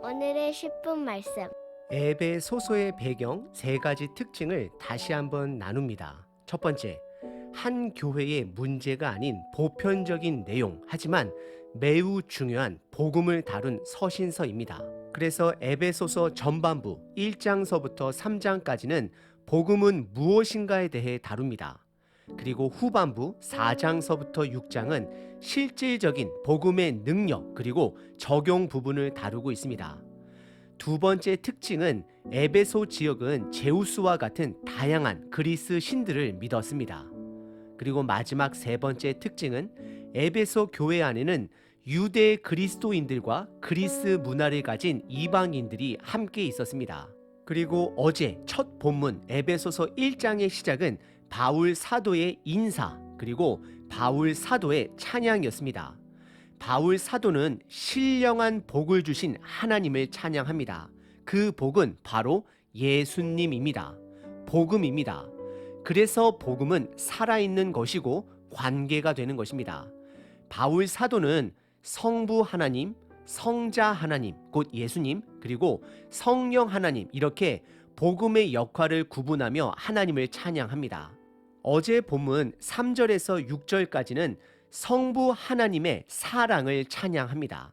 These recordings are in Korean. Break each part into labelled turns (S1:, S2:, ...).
S1: 오늘의 10분 말씀.
S2: 에베소서의 배경 세 가지 특징을 다시 한번 나눕니다. 첫 번째, 한 교회의 문제가 아닌 보편적인 내용, 하지만 매우 중요한 복음을 다룬 서신서입니다. 그래서 에베소서 전반부 1장서부터 3장까지는 복음은 무엇인가에 대해 다룹니다. 그리고 후반부 4장서부터 6장은 실질적인 복음의 능력 그리고 적용 부분을 다루고 있습니다. 두 번째 특징은 에베소 지역은 제우스와 같은 다양한 그리스 신들을 믿었습니다. 그리고 마지막 세 번째 특징은 에베소 교회 안에는 유대 그리스도인들과 그리스 문화를 가진 이방인들이 함께 있었습니다. 그리고 어제 첫 본문 에베소서 1장의 시작은 바울 사도의 인사 그리고 바울 사도의 찬양이었습니다. 바울 사도는 신령한 복을 주신 하나님을 찬양합니다. 그 복은 바로 예수님입니다. 복음입니다. 그래서 복음은 살아있는 것이고 관계가 되는 것입니다. 바울 사도는 성부 하나님, 성자 하나님, 곧 예수님, 그리고 성령 하나님 이렇게 복음의 역할을 구분하며 하나님을 찬양합니다. 어제 본문 3절에서 6절까지는 성부 하나님의 사랑을 찬양합니다.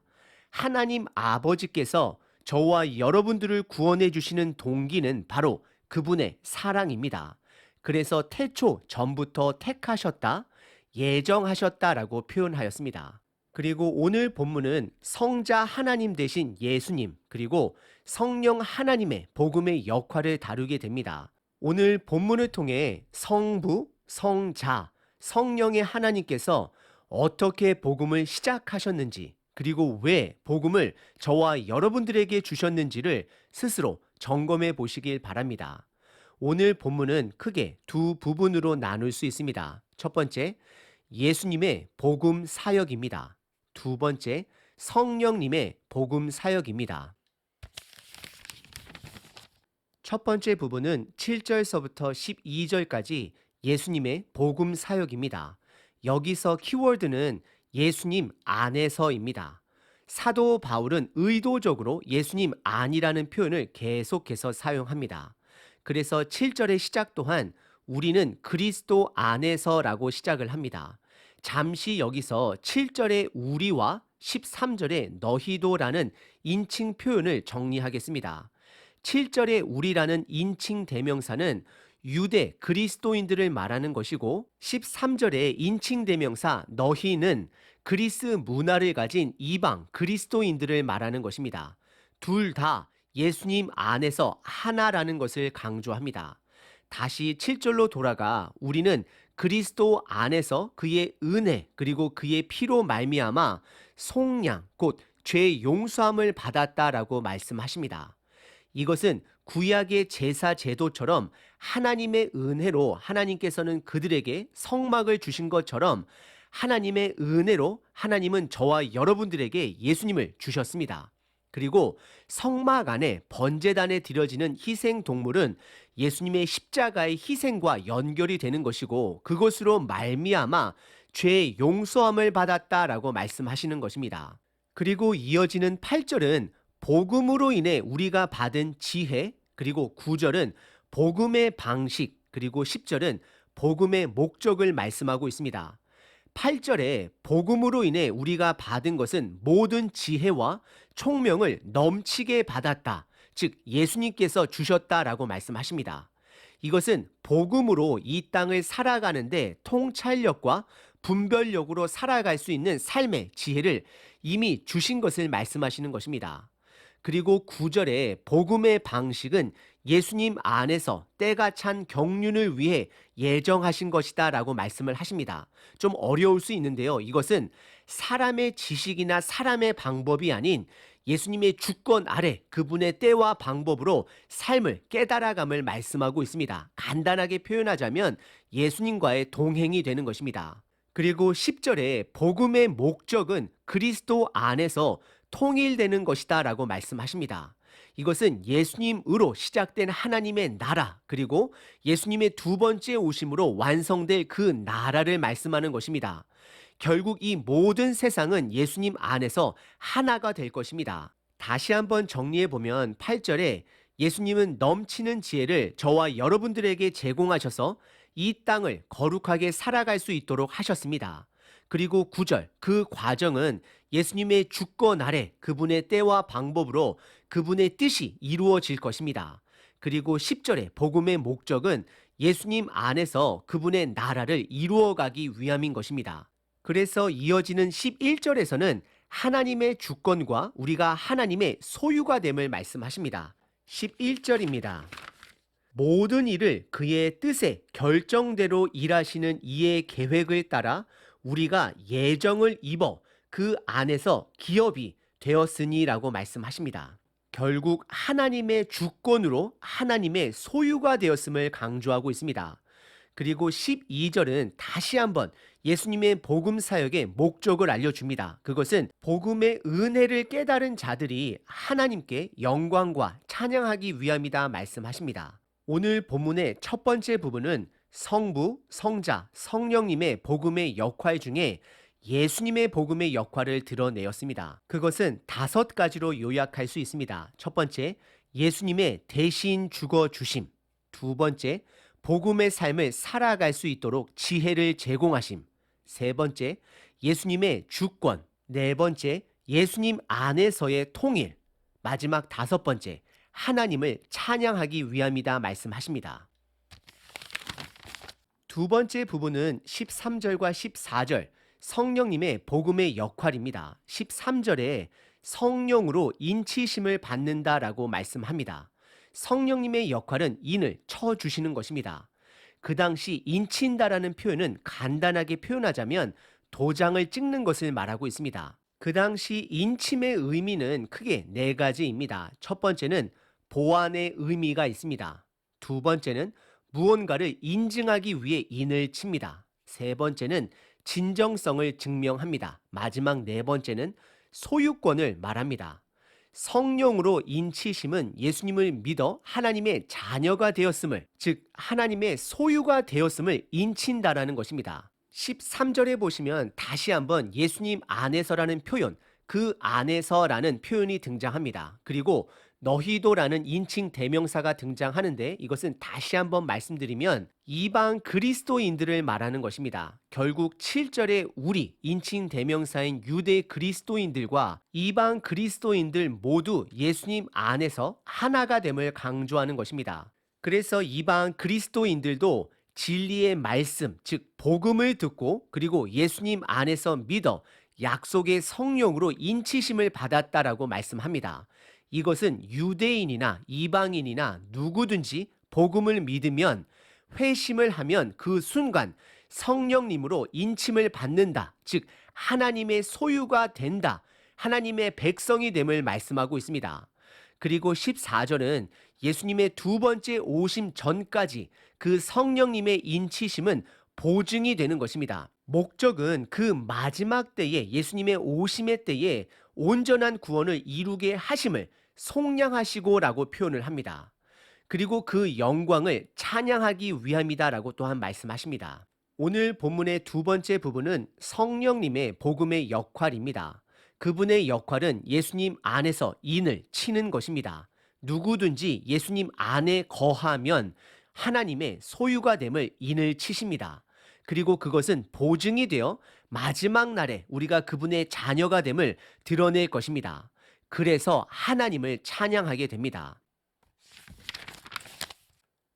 S2: 하나님 아버지께서 저와 여러분들을 구원해 주시는 동기는 바로 그분의 사랑입니다. 그래서 태초 전부터 택하셨다, 예정하셨다라고 표현하였습니다. 그리고 오늘 본문은 성자 하나님 대신 예수님, 그리고 성령 하나님의 복음의 역할을 다루게 됩니다. 오늘 본문을 통해 성부, 성자, 성령의 하나님께서 어떻게 복음을 시작하셨는지, 그리고 왜 복음을 저와 여러분들에게 주셨는지를 스스로 점검해 보시길 바랍니다. 오늘 본문은 크게 두 부분으로 나눌 수 있습니다. 첫 번째, 예수님의 복음 사역입니다. 두 번째, 성령님의 복음 사역입니다. 첫 번째 부분은 7절서부터 12절까지 예수님의 복음 사역입니다. 여기서 키워드는 예수님 안에서입니다. 사도 바울은 의도적으로 예수님 안이라는 표현을 계속해서 사용합니다. 그래서 7절의 시작 또한 우리는 그리스도 안에서라고 시작을 합니다. 잠시 여기서 7절의 우리와 13절의 너희도라는 인칭 표현을 정리하겠습니다. 7절의 우리라는 인칭 대명사는 유대 그리스도인들을 말하는 것이고 13절의 인칭 대명사 너희는 그리스 문화를 가진 이방 그리스도인들을 말하는 것입니다. 둘 다 예수님 안에서 하나라는 것을 강조합니다. 다시 7절로 돌아가 우리는 그리스도 안에서 그의 은혜 그리고 그의 피로 말미암아 속량 곧 죄 용서함을 받았다라고 말씀하십니다. 이것은 구약의 제사 제도처럼 하나님의 은혜로 하나님께서는 그들에게 성막을 주신 것처럼 하나님의 은혜로 하나님은 저와 여러분들에게 예수님을 주셨습니다. 그리고 성막 안에 번제단에 드려지는 희생 동물은 예수님의 십자가의 희생과 연결이 되는 것이고 그것으로 말미암아 죄 용서함을 받았다라고 말씀하시는 것입니다. 그리고 이어지는 8절은 복음으로 인해 우리가 받은 지혜, 그리고 9절은 복음의 방식, 그리고 10절은 복음의 목적을 말씀하고 있습니다. 8절에 복음으로 인해 우리가 받은 것은 모든 지혜와 총명을 넘치게 받았다. 즉 예수님께서 주셨다라고 말씀하십니다. 이것은 복음으로 이 땅을 살아가는데 통찰력과 분별력으로 살아갈 수 있는 삶의 지혜를 이미 주신 것을 말씀하시는 것입니다. 그리고 9절에 복음의 방식은 예수님 안에서 때가 찬 경륜을 위해 예정하신 것이다 라고 말씀을 하십니다. 좀 어려울 수 있는데요. 이것은 사람의 지식이나 사람의 방법이 아닌 예수님의 주권 아래 그분의 때와 방법으로 삶을 깨달아감을 말씀하고 있습니다. 간단하게 표현하자면 예수님과의 동행이 되는 것입니다. 그리고 10절에 복음의 목적은 그리스도 안에서 통일되는 것이다 라고 말씀하십니다. 이것은 예수님으로 시작된 하나님의 나라 그리고 예수님의 두 번째 오심으로 완성될 그 나라를 말씀하는 것입니다. 결국 이 모든 세상은 예수님 안에서 하나가 될 것입니다. 다시 한번 정리해 보면 8절에 예수님은 넘치는 지혜를 저와 여러분들에게 제공하셔서 이 땅을 거룩하게 살아갈 수 있도록 하셨습니다. 그리고 9절, 그 과정은 예수님의 주권 아래 그분의 때와 방법으로 그분의 뜻이 이루어질 것입니다. 그리고 10절에 복음의 목적은 예수님 안에서 그분의 나라를 이루어가기 위함인 것입니다. 그래서 이어지는 11절에서는 하나님의 주권과 우리가 하나님의 소유가 됨을 말씀하십니다. 11절입니다. 모든 일을 그의 뜻에 결정대로 일하시는 이의 계획을 따라 우리가 예정을 입어 그 안에서 기업이 되었으니라고 말씀하십니다. 결국 하나님의 주권으로 하나님의 소유가 되었음을 강조하고 있습니다. 그리고 12절은 다시 한번 예수님의 복음 사역의 목적을 알려줍니다. 그것은 복음의 은혜를 깨달은 자들이 하나님께 영광과 찬양하기 위함이다 말씀하십니다. 오늘 본문의 첫 번째 부분은 성부, 성자, 성령님의 복음의 역할 중에 예수님의 복음의 역할을 드러내었습니다. 그것은 5가지로 요약할 수 있습니다. 첫 번째, 예수님의 대신 죽어주심. 두 번째, 복음의 삶을 살아갈 수 있도록 지혜를 제공하심. 세 번째, 예수님의 주권. 네 번째, 예수님 안에서의 통일. 마지막 5번째, 하나님을 찬양하기 위함이다 말씀하십니다. 두 번째 부분은 13절과 14절, 성령님의 복음의 역할입니다. 13절에 성령으로 인치심을 받는다라고 말씀합니다. 성령님의 역할은 인을 쳐주시는 것입니다. 그 당시 인친다라는 표현은 간단하게 표현하자면 도장을 찍는 것을 말하고 있습니다. 그 당시 인침의 의미는 크게 4가지입니다. 첫 번째는 보완의 의미가 있습니다. 두 번째는 무언가를 인증하기 위해 인을 칩니다. 세 번째는 진정성을 증명합니다. 마지막 4번째는 소유권을 말합니다. 성령으로 인치심은 예수님을 믿어 하나님의 자녀가 되었음을, 즉 하나님의 소유가 되었음을 인친다라는 것입니다. 13절에 보시면 다시 한번 예수님 안에서라는 표현, 그 안에서라는 표현이 등장합니다. 그리고 너희도라는 인칭 대명사가 등장하는데 이것은 다시 한번 말씀드리면 이방 그리스도인들을 말하는 것입니다. 결국 7절에 우리 인칭 대명사인 유대 그리스도인들과 이방 그리스도인들 모두 예수님 안에서 하나가 됨을 강조하는 것입니다. 그래서 이방 그리스도인들도 진리의 말씀, 즉 복음을 듣고 그리고 예수님 안에서 믿어 약속의 성령으로 인치심을 받았다라고 말씀합니다. 이것은 유대인이나 이방인이나 누구든지 복음을 믿으면 회심을 하면 그 순간 성령님으로 인침을 받는다. 즉 하나님의 소유가 된다. 하나님의 백성이 됨을 말씀하고 있습니다. 그리고 14절은 예수님의 두 번째 오심 전까지 그 성령님의 인치심은 보증이 되는 것입니다. 목적은 그 마지막 때에 예수님의 오심의 때에 온전한 구원을 이루게 하심을 속량하시고 라고 표현을 합니다. 그리고 그 영광을 찬양하기 위함이다 라고 또한 말씀하십니다. 오늘 본문의 두 번째 부분은 성령님의 복음의 역할입니다. 그분의 역할은 예수님 안에서 인을 치는 것입니다. 누구든지 예수님 안에 거하면 하나님의 소유가 됨을 인을 치십니다. 그리고 그것은 보증이 되어 마지막 날에 우리가 그분의 자녀가 됨을 드러낼 것입니다. 그래서 하나님을 찬양하게 됩니다.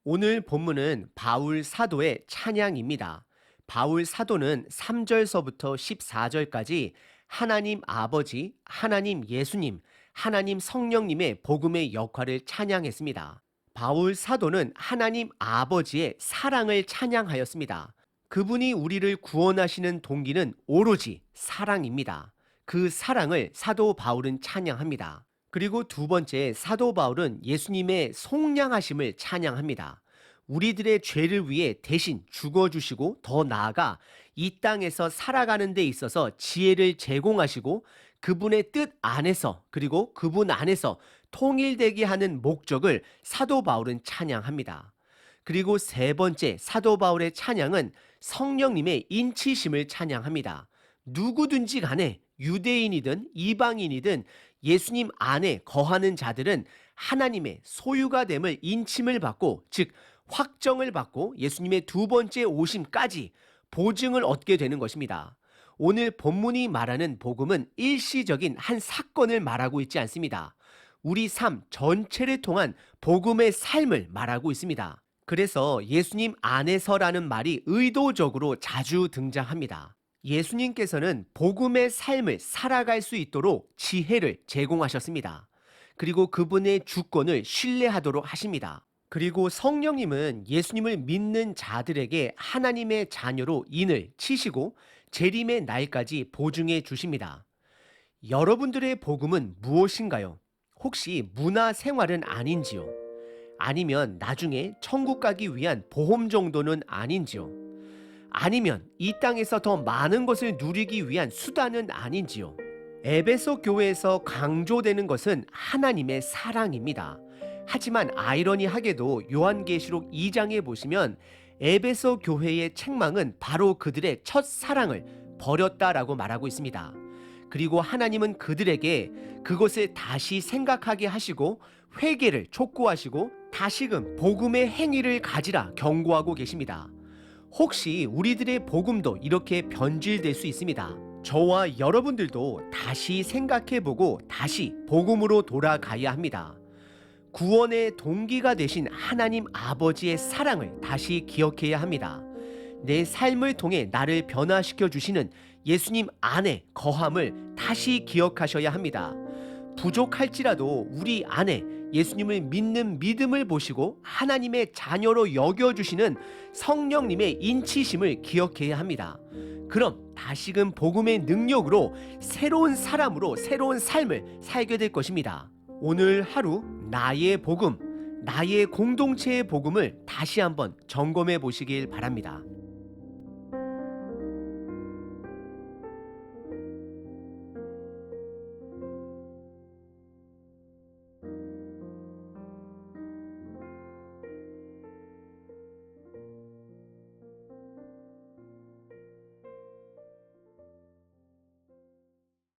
S2: 오늘 본문은 바울 사도의 찬양입니다. 바울 사도는 3절서부터 14절까지 하나님 아버지, 하나님 예수님, 하나님 성령님의 복음의 역할을 찬양했습니다. 바울 사도는 하나님 아버지의 사랑을 찬양하였습니다. 그분이 우리를 구원하시는 동기는 오로지 사랑입니다. 그 사랑을 사도 바울은 찬양합니다. 그리고 두 번째, 사도 바울은 예수님의 속량하심을 찬양합니다. 우리들의 죄를 위해 대신 죽어주시고 더 나아가 이 땅에서 살아가는 데 있어서 지혜를 제공하시고 그분의 뜻 안에서 그리고 그분 안에서 통일되게 하는 목적을 사도 바울은 찬양합니다. 그리고 세 번째, 사도 바울의 찬양은 성령님의 인치심을 찬양합니다. 누구든지 간에 유대인이든 이방인이든 예수님 안에 거하는 자들은 하나님의 소유가 됨을 인침을 받고, 즉 확정을 받고 예수님의 두 번째 오심까지 보증을 얻게 되는 것입니다. 오늘 본문이 말하는 복음은 일시적인 한 사건을 말하고 있지 않습니다. 우리 삶 전체를 통한 복음의 삶을 말하고 있습니다. 그래서 예수님 안에서라는 말이 의도적으로 자주 등장합니다. 예수님께서는 복음의 삶을 살아갈 수 있도록 지혜를 제공하셨습니다. 그리고 그분의 주권을 신뢰하도록 하십니다. 그리고 성령님은 예수님을 믿는 자들에게 하나님의 자녀로 인을 치시고 재림의 날까지 보증해 주십니다. 여러분들의 복음은 무엇인가요? 혹시 문화 생활은 아닌지요? 아니면 나중에 천국 가기 위한 보험 정도는 아닌지요? 아니면 이 땅에서 더 많은 것을 누리기 위한 수단은 아닌지요? 에베소 교회에서 강조되는 것은 하나님의 사랑입니다. 하지만 아이러니하게도 요한계시록 2장에 보시면 에베소 교회의 책망은 바로 그들의 첫 사랑을 버렸다라고 말하고 있습니다. 그리고 하나님은 그들에게 그것을 다시 생각하게 하시고 회개를 촉구하시고 다시금 복음의 행위를 가지라 경고하고 계십니다. 혹시 우리들의 복음도 이렇게 변질될 수 있습니다. 저와 여러분들도 다시 생각해보고 다시 복음으로 돌아가야 합니다. 구원의 동기가 되신 하나님 아버지의 사랑을 다시 기억해야 합니다. 내 삶을 통해 나를 변화시켜 주시는 예수님 안에 거함을 다시 기억하셔야 합니다. 부족할지라도 우리 안에 예수님을 믿는 믿음을 보시고 하나님의 자녀로 여겨주시는 성령님의 인치심을 기억해야 합니다. 그럼 다시금 복음의 능력으로 새로운 사람으로 새로운 삶을 살게 될 것입니다. 오늘 하루 나의 복음, 나의 공동체의 복음을 다시 한번 점검해 보시길 바랍니다.